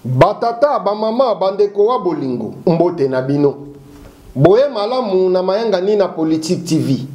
Batata, bamama, bandeko wa bolingo, mbote na bino. Boye malamu na mayanga ni na Politique TV.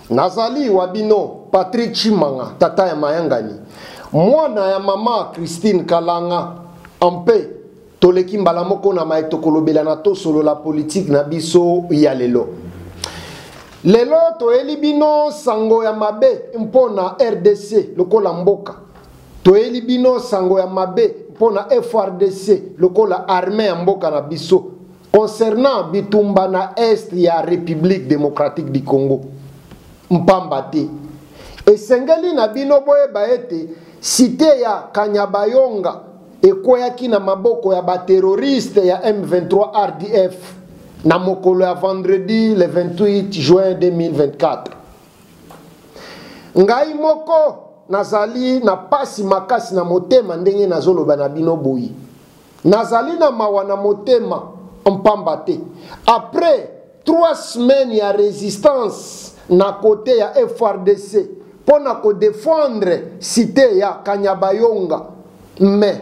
Nazali wabino Patrick Chimanga, tata ya mayangani. Mwana ya mama Christine Kalanga, ampe toleki mbala moko na maetokolobela na to solo la politique na biso ya lelo. Lelo toeli bino sango ya mabe mpona RDC lokola mboka. Toeli bino sango ya mabe mpona FRDC lokola armée ya mboka na biso concernant bitumba na est ya République démocratique du Congo. Mpamba te. Esengeli na bino boyeba ete cité ya Kanyabayonga ekoyaki na maboko ya baterroriste ya M23 RDF na mokolo ya vendredi le 28 juin 2024. Ngai moko nazali na pasi makasi na motema ndenge nazoloba na bino boyi. Nazali na mawa na motema mpamba te. Après 3 semaines ya résistance na côté ya FRDC pour na ko défendre cité ya Kanyabayonga, mais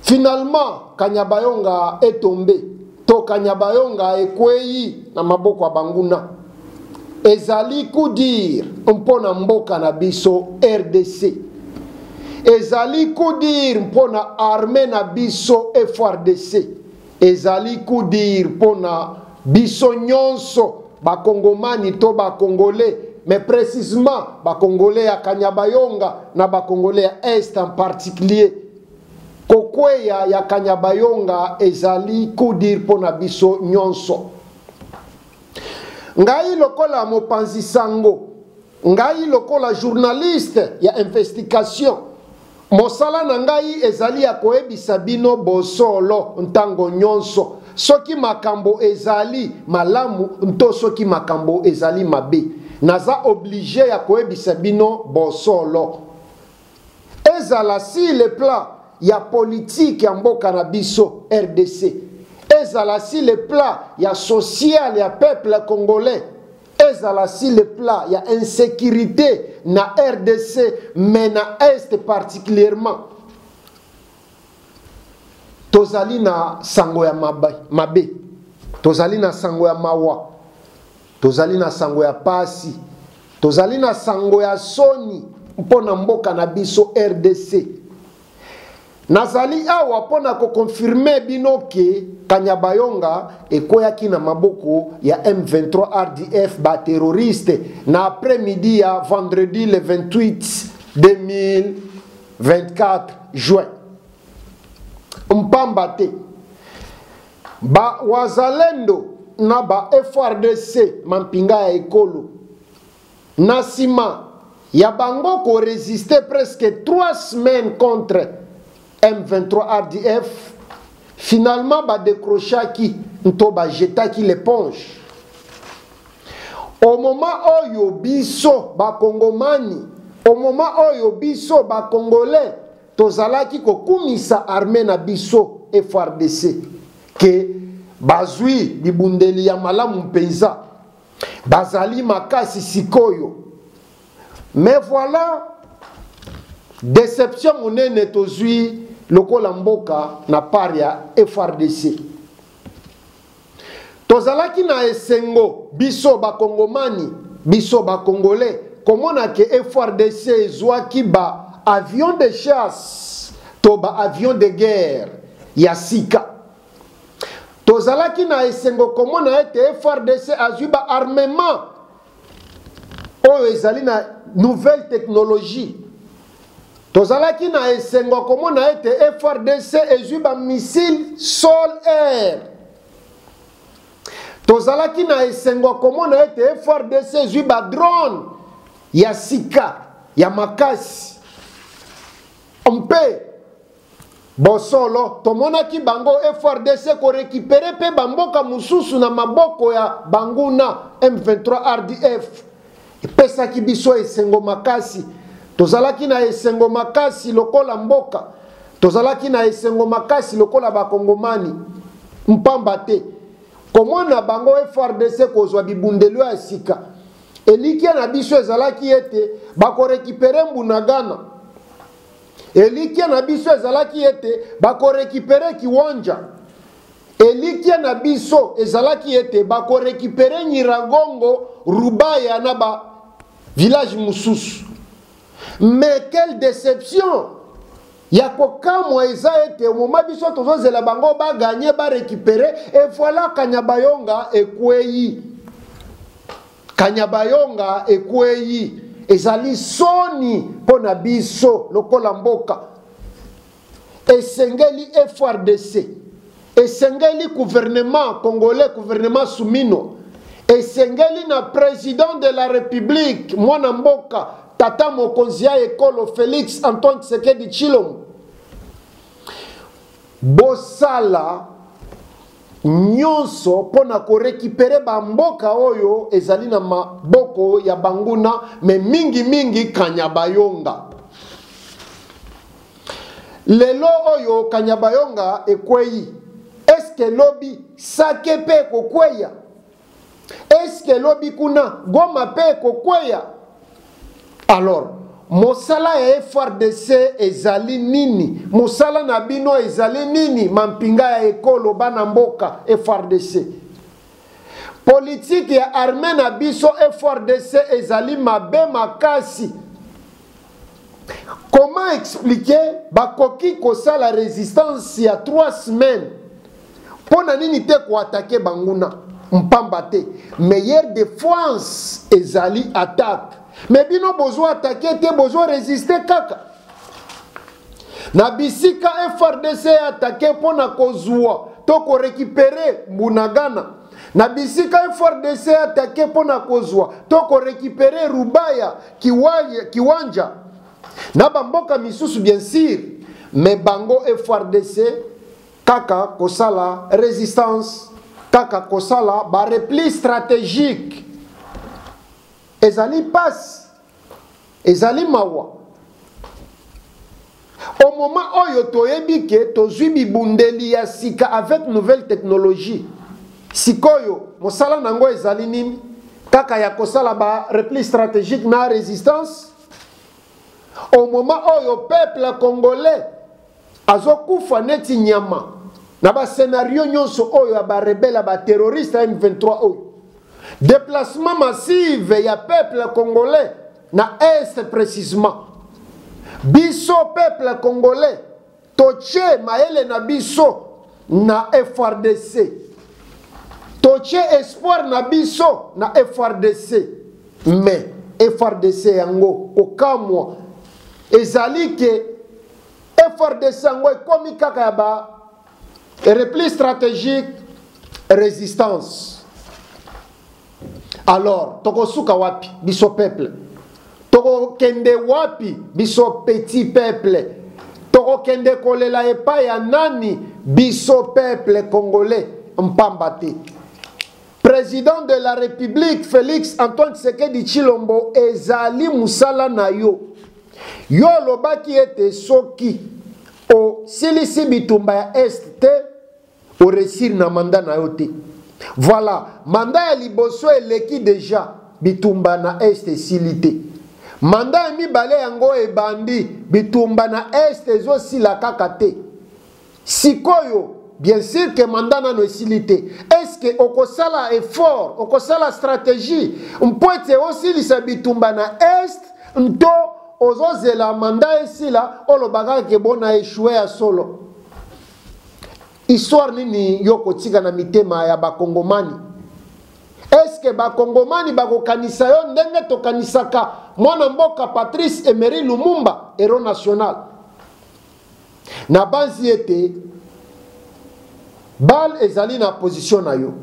finalement Kanyabayonga est tombé. To Kanyabayonga ekweyi na maboko ya banguna. Ezali kudir mpona mboka na biso RDC. Ezali kudir mpona armée na biso FRDC. Ezali kudir mpona biso nyonso bakongomani to bakongolais, mais précisément bakongolais ya Kanyabayonga na bakongolais ya Est en particulier. Kokweya ya Kanyabayonga ezali kudir mpona biso nyonso. Ngai lokola mopanzi sango, ngai lokola journaliste ya investigation, mosala na ngai ezali ya koyebisa bino bosolo ntango nyonso. Soki makambo ezali malamu nto soki makambo ezali mabe. Naza obligé ya koyebisa bino bosolo. Ezala si le plan ya politique ya mboka na biso RDC. Ezala si le plan ya social ya peuple congolais. Ezala si le plan ya insécurité na RDC mais na Est particulièrement. Tozali na sango ya mabe. Tozali na sango ya mawa. Tozali na sango ya pasi. Tozali na sango ya soni mpona mboka na biso RDC. Nazali awa pona ko confirmer bino ke Kanyabayonga ekoyaki na maboko ya M23 RDF ba terroriste na après-midi ya vendredi le 28 2024 juin. Mpamba te. Ba wazalendo na ba FRDC mampinga ya ekolo. Nasima ya bango ko résister presque 3 semaines contre M23 RDF, finalement ba décrochaki nto ba jetaki l'éponge. Au moment oyo biso ba kongomani, au moment oyo biso ba congolais tozalaki kokumisa armée na biso FRDC ke bazwi bibundeli ya malamu mpenza bazali makasi sikoyo. Mais voilà déception monene tozwi lokola mboka na part ya FRDC. Tozalaki na esengo biso bakongomani, biso bakongolais komona ke FRDC ezwaki ba avion de chasse to ba avion de guerre ya sika. Tozalaki na esengo komona ete FRDC azwi ba armement oyo ezali na nouvelle technologie. Tozalaki na esengo komona ete FRDC ezwi ba missile sol-air. Tozalaki na esengo komona ete FRDC ezwi ba drone ya sika, ya makasi. Mpe bosolo tomonaki bango FRDC ko récupérer pe bamboka mususu na maboko ya banguna M23 RDF. Pesaki biso esengo makasi. Tozalaki na esengo makasi lokola mboka. Tozalaki na esengo makasi lokola bakongomani. Mpamba te. Komona bango FRDC kozwa bibundelo ya sika. Elikia na biso ezalaki ete bako récupérer Mbunagana. elikia na biso ezalaki ete bako récupérer kiwanja, elikia na biso ezalaki ete bako récupérer Nyiragongo, Rubaya na ba village mususu. Mais quelle déception! Yako kamwa eza ete moma biso tozozela bango ba gagner ba récupérer, et voilà Kanyabayonga ekweyi. Kanyabayonga ekweyi. Ezali soni pona biso lokola mboka. Esengeli FRDC, esengeli gouvernement congolais, gouvernement soumino, esengeli na président de la République mwana mboka tata mokonzi ya ekolo Félix Antoine Tshisekedi Tshilombo. Bosala nyonso pona ko récupérer ba mboka oyo ezali na maboko ya banguna, me mingi Kanyabayonga. Lelo oyo Kanyabayonga ekweyi, eske lobi sake pe kokweya? Eske lobi kuna Goma pe kokweya? Alors, mosala ya FRDC ezali nini? Mosala na bino ezali nini? Mampinga ya ekolo bana mboka FRDC. Politique ya armée na biso FRDC ezali mabe makasi. Comment expliquer bakoki kosa la résistance ya 3 semaines? Pona nini te ko attaquer banguna? Mpamba te. Meilleure défense ezali attaque. Mais bino bozo attaquer te bozo résister kaka. Na bisika FRDC attaquer pona kozwa to ko récupérer Bunagana. Na bisika FRDC attaquer pona kozwa to ko récupérer Rubaya, Kiwanja. Na bamboka misusu bien sûr, mais bango FRDC kaka kosala résistance, kaka kosala ba repli stratégique. Ezali passe, ezali mawa. Au moment oyo toyebi ke tozwi bibundeli ya sika avec nouvelle technologie, sikoyo mosala nango ezali nini? Kaka ya kosala ba repli stratégique na résistance. Au moment où le peuple congolais a kufa neti nyama na ba scénario nyonso oyo ba rebelle ba terroriste M23 oyo déplacement massif ya peuple congolais na est précisément biso peuple congolais toche maele na biso na FRDC, toche espoir na biso na FRDC, mais FRDC yango okamwa ezali ke FRDC yango ekomi kaka ya ba repli stratégique résistance. Alors tokosuka wapi biso peuple? Toko kende wapi biso petit peuple? Toko kende kolela epa ya nani biso peuple congolais mpamba te? Président de la République Félix Antoine Tshisekedi Tshilombo ezali musala na yo. Yo lobaki ete soki o silisi bitumba ya est te o resir na mandat na yo te. Voilà, mandat ya liboso eleki déjà bitumba na est silité. Mandat ya mibale yango ebandi bitumba na est ezosila kaka te. Sikoyo bien sûr que mandat nano esilité. Est-ce que okosala effort, okosala stratégie mpoete osilisa bitumba na est nto ozozela mandat esila olobaka ke bona échoué ya solo? Histoire nini yoko tika na mitema ya bakongomani? Est-ce que bakongomani bakokanisa yo ndenge tokanisaka mwana mboka Patrice Emery Lumumba, héros national? Na banzi ete bal ezali na position na yo,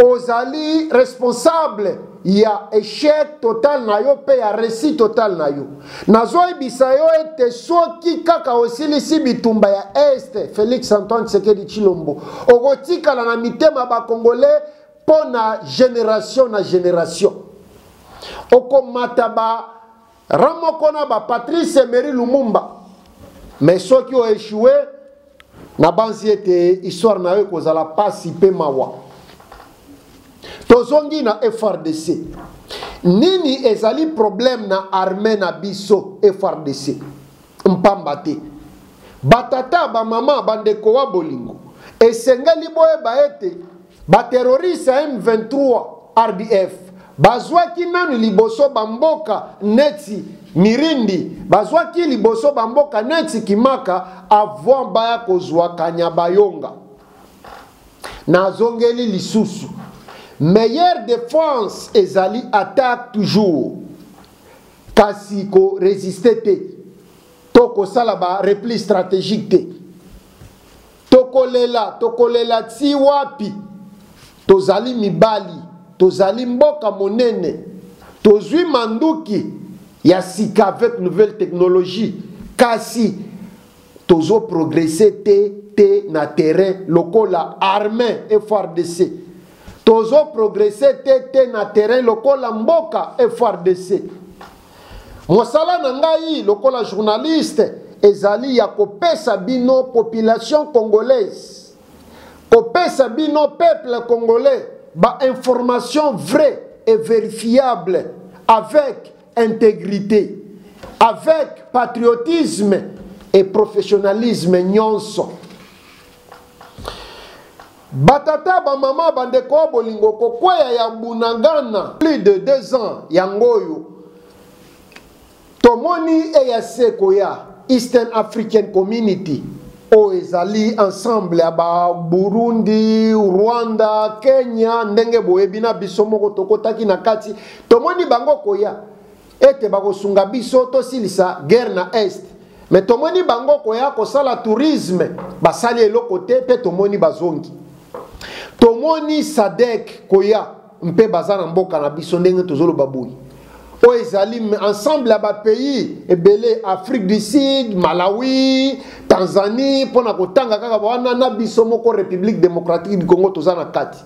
ozali responsable ya échec total na yo pe ya réussite total na yo. Nazoi bisa yo ete soki kaka osilisi bitumba ya est Félix Antoine Tshisekedi Tshilombo okotikala na mitema ba congolais pona génération na génération. Okomata ba ramokona ba Patrice Emery Lumumba, mais soki o échoué na banzi ete histoire na yo kozala pasi pe mawa. Tozongi na FRDC. Nini ezali problème na armée na biso FRDC? mpamba te. Batata ba mama bandeko wa bolingo esengeli boyeba ete baterroriste ya M23 RDF bazwaki nanu liboso bamboka neti Mirindi, bazwaki liboso bamboka neti Kimaka avant baya kozwa Kanyabayonga. Nazongeli lisusu meilleure défense ezali attaque toujours, kasi ko résister te, toko sala ba repli stratégique te, tokolela ti wapi, tozali mibali, tozali mboka monene, tozwi manduki ya sika avec nouvelle technologie, kasi tozo progresser te na terrain lokola armée FARDC, tozo progresser te na terrain lokola mboka FARDC. Mosala na ngai lokola journaliste ezali ya kopesa bino population congolaise, kopesa bino peuple congolais ba information vraie et vérifiable, avec intégrité, avec patriotisme et professionnalisme nyonso. Batata ba mama bandeko bolingo kokwea ya bunagana plus de 2 ans yangoyo tomoni EAC koya Eastern African Community o ezali ensemble aba Burundi, Rwanda, Kenya ndenge boyebina biso moko tokotaki na kati tomoni bango koya ete bakosunga biso tosilisa guerre na est, mais tomoni bango koya kosala tourisme basali eloko te pe tomoni bazongi. Tomoni SADC koya mpe bazana mboka na biso ndenge tozolo baboyi o ezali ensemble ba pays ebele Afrique du Sud, Malawi, Tanzanie pona kotanga kaka wana na biso moko République démocratique du Congo tozana kati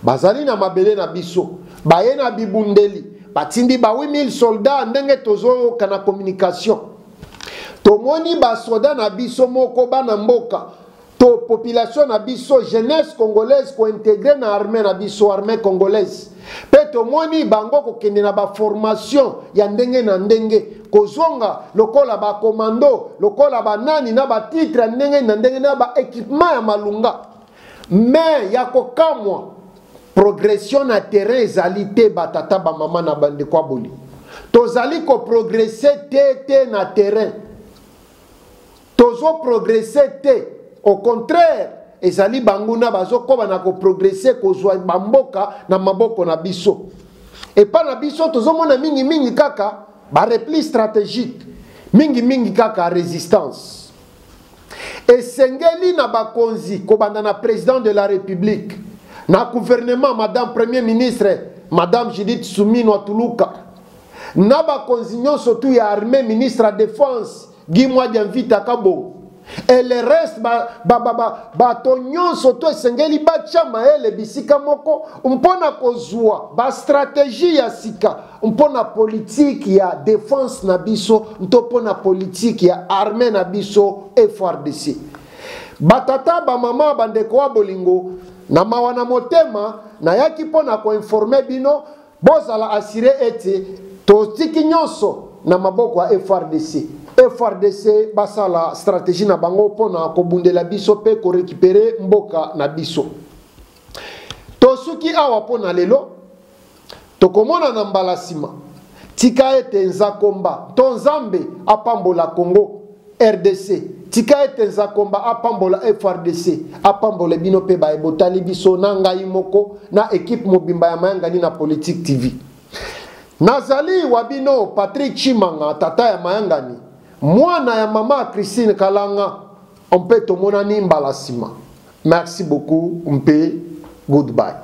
bazali na mabele na biso baye na bibundeli batindi ba 8000 soldats ndenge tozo kana communication. Tomoni ba soda na biso moko bana mboka to population na biso jeunesse congolaise ko intégrer na armée na biso armée congolaise pe tomoni bango ko kende na ba formation ya ndenge na ndenge kozonga lokola ba commando lokola ba nani na ba titre ndenge na ndenge na ba équipement ya malunga, mais ya kokamwa progression na terrain ezalité batata ba mama na bande kwa boli tozali ko progresser te na terrain, tozo progresser te. Au contraire, ezali banguna bazokoba na ko progresser kozwa bamboka na maboko na biso. Et pas na biso tozomona mingi kaka ba repli stratégique, mingi kaka résistance. Et sengeli na bakonzi kobanda na président de la République, na gouvernement madame premier ministre madame Judith Suminwa Tuluka, na bakonzi nyonso tu ya armée ministre à défense Guy Mwadjamvita Kabo. Et le reste batonyon soto esengeli bachama ele bisika moko mpona kozwa ba stratégie ya sika mpona politique ya défense na biso mpona politique ya armée na biso FARDC. Batata ba mama bandeko wa bolingo na mawana motema na yaki pona ko informer bino bozala assurer ete totiki nyonso na maboko ya FARDC. FARDC basala stratégie na bango pona ko bundela biso pe ko récupérer mboka na biso. Tosuki awa pona lelo tokomona na mbalasima tika ete nzakomba to nzambe apambola Congo RDC, tika ete nzakomba apambola FARDC, apambola bino pe ba ebotali biso na ngai moko na équipe mobimba ya Mayangani na Politique TV. Nazali wabino Patrick Chimanga tata ya Mayangani, mwana ya mama Christine Kalanga, on peut tomona ni mbalasima. Merci beaucoup, on peut goodbye.